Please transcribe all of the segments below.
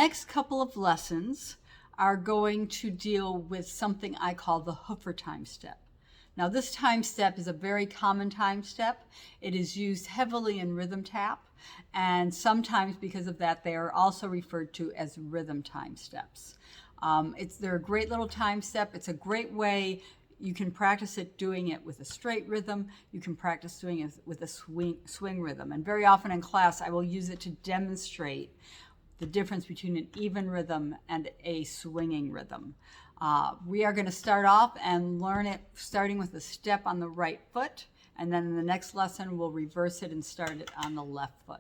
next couple of lessons are going to deal with something I call the Hoofer Time Step. Now, this time step is a very common time step. It is used heavily in rhythm tap, and sometimes because of that, they are also referred to as rhythm time steps. They're a great little time step. It's a great way. You can practice doing it with a straight rhythm. You can practice doing it with a swing rhythm. And very often in class, I will use it to demonstrate the difference between an even rhythm and a swinging rhythm. We are going to start off and learn it starting with a step on the right foot, and then in the next lesson we'll reverse it and start it on the left foot.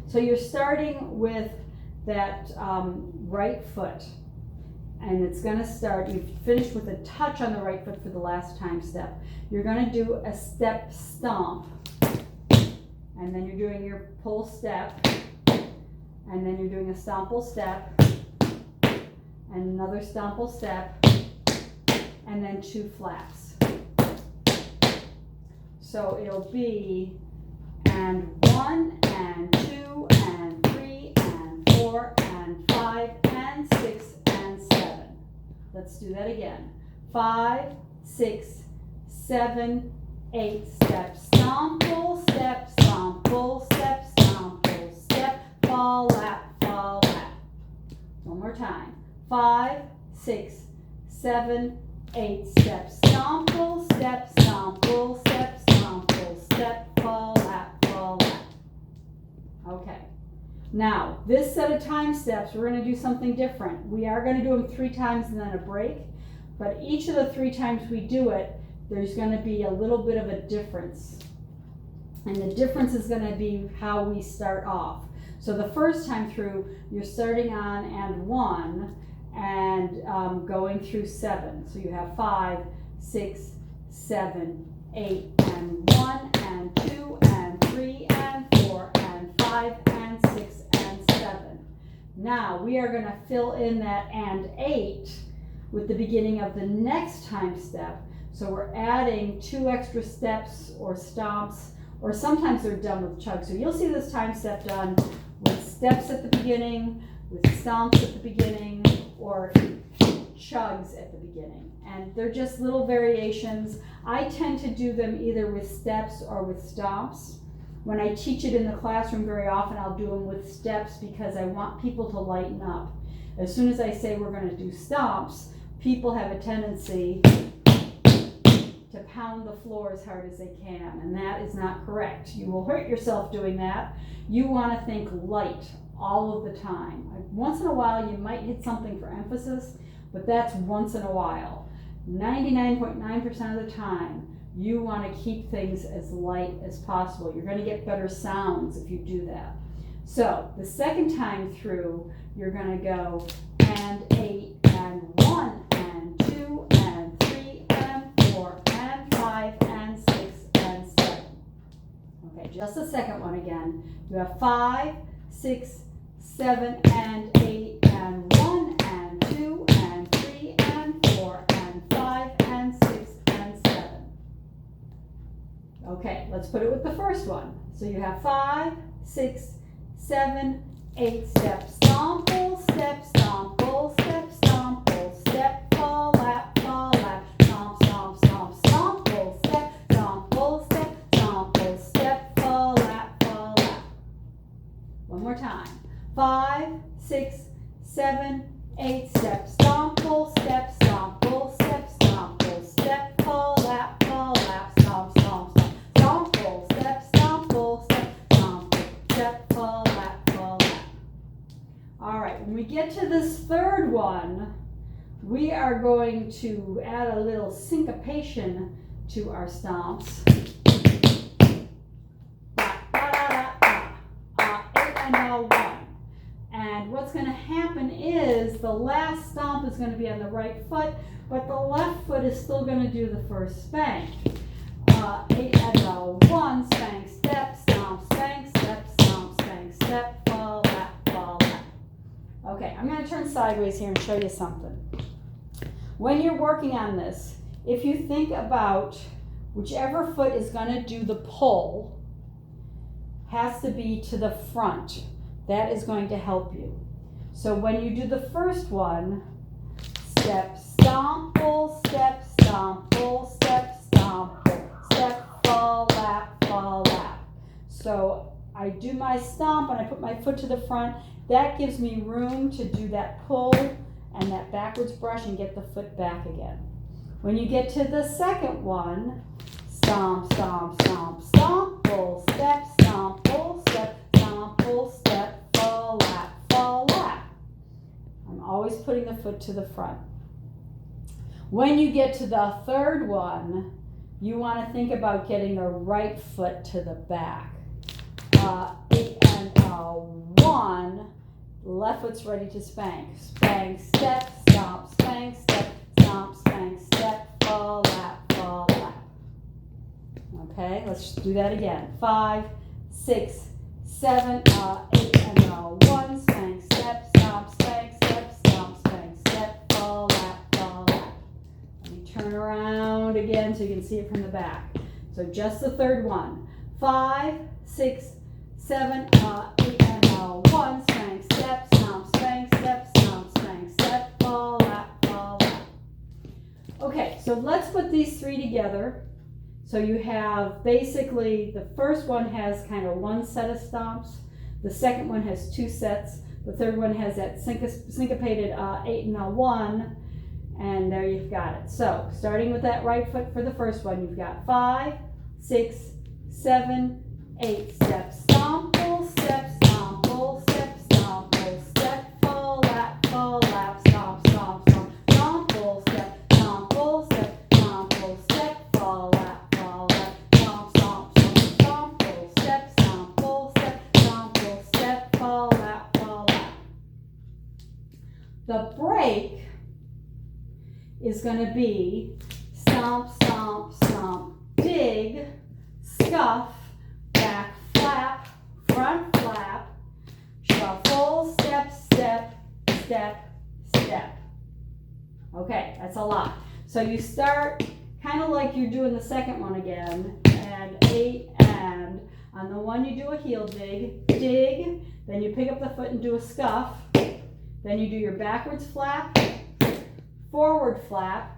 So you're starting with that right foot, and it's going to start, you've finished with a touch on the right foot for the last time step. You're going to do a step stomp, and then you're doing your pull step, and then you're doing a stomple step, and another stomple step, and then two flaps. So it'll be and 1 and 2 and 3 and 4 and 5 and 6 and 7. Let's do that again. 5, 6, 7, 8 steps. Stomple step, stomple step, stomple step, fall lap, fall lap. One more time. 5, 6, 7, 8 steps. Stomple step, stomple step, stomple step, fall lap, fall lap. Okay. Now, this set of time steps, we're going to do something different. We are going to do them 3 times and then a break, but each of the 3 times we do it, there's going to be a little bit of a difference. And the difference is going to be how we start off. So the first time through, you're starting on and 1 and going through 7. So you have 5, 6, 7, 8, and 1, and 2, and 3, and 4, and 5, and 6, and 7. Now we are going to fill in that and 8 with the beginning of the next time step. So we're adding 2 extra steps or stomps, or sometimes they're done with chugs. So you'll see this time step done with steps at the beginning, with stomps at the beginning, or chugs at the beginning. And they're just little variations. I tend to do them either with steps or with stomps. When I teach it in the classroom, very often I'll do them with steps because I want people to lighten up. As soon as I say we're going to do stomps, people have a tendency to pound the floor as hard as they can, and that is not correct. You will hurt yourself doing that. You want to think light all of the time. Once in a while you might hit something for emphasis, but that's once in a while. 99.9% of the time you want to keep things as light as possible. You're going to get better sounds if you do that. So the second time through, you're going to go and 8 and 1 and 2 and 3 and 4 and 5 and 6 and 7. Okay, just the second one again. You have 5, 6, 7 and 8 and 1 and 2 and 3 and 4 and 5 and 6 and 7. Okay, let's put it with the first one. So you have 5, 6, 7, 8 steps. Stomple step, stomple step, stomple step, fall lap, stomp, stomp, stomp, stomple step, stomple step, stomple step, fall lap, fall lap. One more time. 5, 6, 7, 8 steps. Stomple step, stomple step, stomple step, fall lap, stomp, stomp, stomp. Stomple step, stomple step, stomple step, fall lap, fall lap. All right, when we get to this third one, we are going to add a little syncopation to our stomps. 8 and now 1. And what's going to happen is the last stomp is going to be on the right foot, but the left foot is still going to do the first spank. 8 and now 1, spank, step, stomp, spank, step, stomp, spank, step, fall, lap, fall, lap. Okay, I'm going to turn sideways here and show you something. When you're working on this, if you think about whichever foot is going to do the pull, has to be to the front. That is going to help you. So when you do the first one, step, stomp, pull, step, stomp, pull, step, stomp, pull, step, fall, lap, fall, lap. So I do my stomp and I put my foot to the front. That gives me room to do that pull and that backwards brush and get the foot back again. When you get to the second one, stomp, stomp, stomp, stomp, pull, step, stomp, pull, step, stomp, pull, step, fall, lap, fall, lap. I'm always putting the foot to the front. When you get to the third one, you want to think about getting the right foot to the back. 8 and 1, left foot's ready to spank. Spank, step, stomp, spank, step, stomp, spank, step, fall, lap, fall, lap. Okay, let's do that again. 5, 6, 7, 8 and 1, spank, step, stomp, spank, step, stomp, spank, step, fall, lap, fall, lap. Let me turn around again so you can see it from the back. So just the third one. 5, 6, 7, 8 and 1, spank, step, stomp, spank, step, stomp, spank, step, fall, lap, fall, lap. Okay, so let's put these three together. So you have basically, the first one has kind of one set of stomps, the second one has two sets, the third one has that syncopated 8 and 1, and there you've got it. So starting with that right foot for the first one, you've got 5, 6, 7, 8, step, stomp, pull, step, stomp, pull, step, stomp, pull, step, fall, lap, stomp, stomp, stomp, stomp, pull, step, stomp, pull, step, stomp, pull, step, fall, lap, stomp, stomp, stomp, stomp, pull, step, stomp, pull, step, stomp, pull, step, fall, lap, fall, lap. The break is going to be stomp, stomp, stomp, dig, scuff, back flap, front flap, shuffle, step, step, step, step. Okay, that's a lot. So you start kind of like you're doing the second one again, and 8 and, on the one you do a heel dig, dig, then you pick up the foot and do a scuff, then you do your backwards flap, forward flap.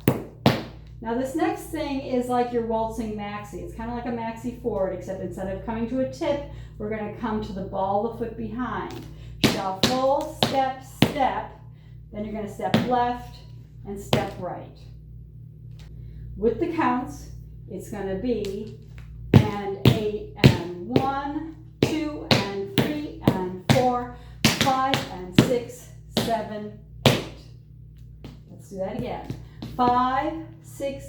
Now this next thing is like your waltzing maxi. It's kind of like a maxi forward, except instead of coming to a tip, we're going to come to the ball of the foot behind. Shuffle, step, step, then you're going to step left and step right. With the counts, it's going to be and 8 and 1, 2 and 3 and 4, 5 and 6, 7, 8. Let's do that again. 5, 6,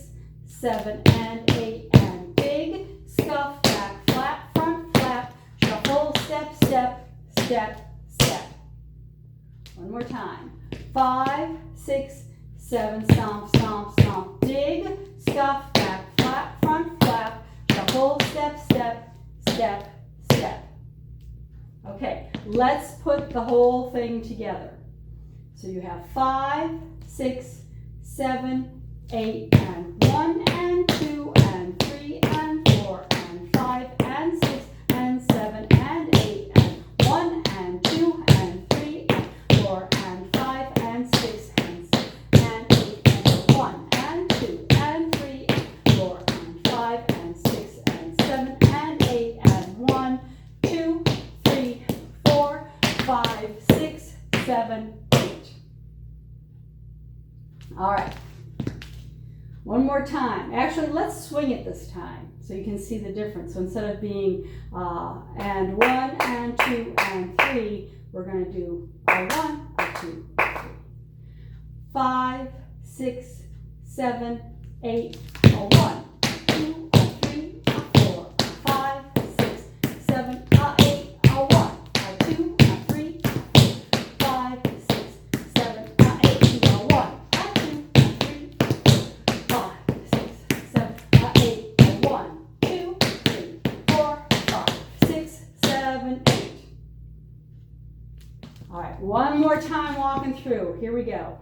7 and 8 and dig, scuff, back flap, front flap, shuffle, step, step, step, step. One more time. 5, 6, 7, stomp, stomp, stomp, dig, scuff, back flap, front flap, shuffle, step, step, step, step. Okay, let's put the whole thing together. So you have 5, 6, 7, 8 and 1 and 2 and 3 and 4 and 5 and 6 and 7 and 8 and 1 and 2 and 3 and 4 and 5 and 6 and 7 and 8 and 1 and 2 and 3 and 4 and 5 and 6 and 7 and 8 and 1, 2, 3, 4, 5, 6, 7, 8. All right. One more time. Actually, let's swing it this time so you can see the difference. So instead of being and 1 and 2 and 3, we're going to do a 1, a 2, a 3. 5, 6, 7, 8, a 1, 2, a 3, a 4, a 5, 6, 7, a 8, a 1, a 2, a 3, a 4, 5, 6, 7, a 8, a 1, a 2, a 3, a 4, 5, 6, 7, a 8, a 1, 2, 3, 4, 5, 6, 7, 8. All right, one more time walking through. Here we go.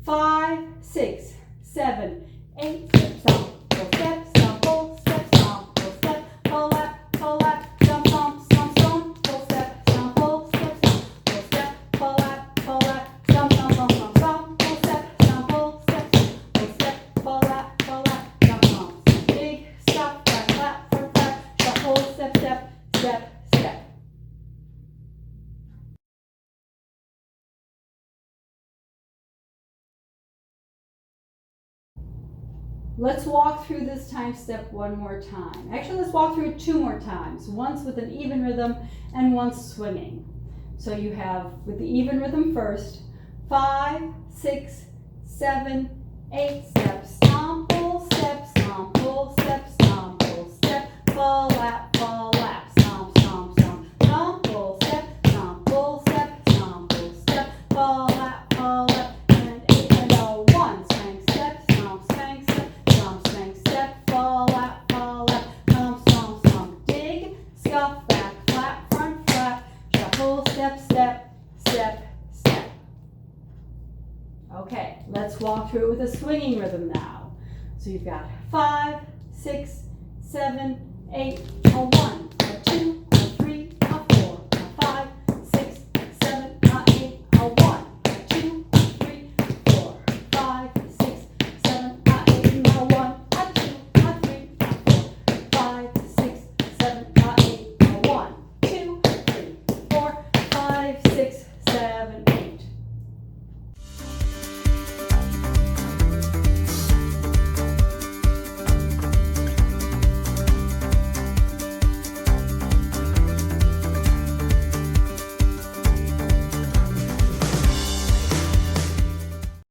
5, 6, 7, 8, step, stomp, pull, step, stomp, pull, step, stomp, pull, step, pull lap, stomp, stomp, stomp, stomp, Let's walk through this time step one more time. Actually, let's walk through it two more times. Once with an even rhythm and once swinging. So you have, with the even rhythm first, 5, 6, 7, 8 steps. Stomp, pull, step, stomp, pull, step, stomp, pull, step, fall, lap, stomp, stomp, stomp, stomp, pull, step, stomp, pull, step, stomp, pull, step, fall, lap, and 8 and a 1. Spank, step, stomp, spank, step, stomp, spank, step, fall, lap, stomp, stomp, stomp, dig, scuff, back, flap, front, flap, shuffle, step, step, step, step. Okay, let's walk through it with a swinging rhythm now. So you've got 5, 6, 7, 8, a 1, a 2, a 3, a 4, a 5, 6, 7, a 8, a 1, a 2, a 3, 4, 5, 6, 7, a 8, a 1, a 2, a 3, a 4, 5, 6, 7, a 8, a 1, 2, 3, 4, 5, 6, 7,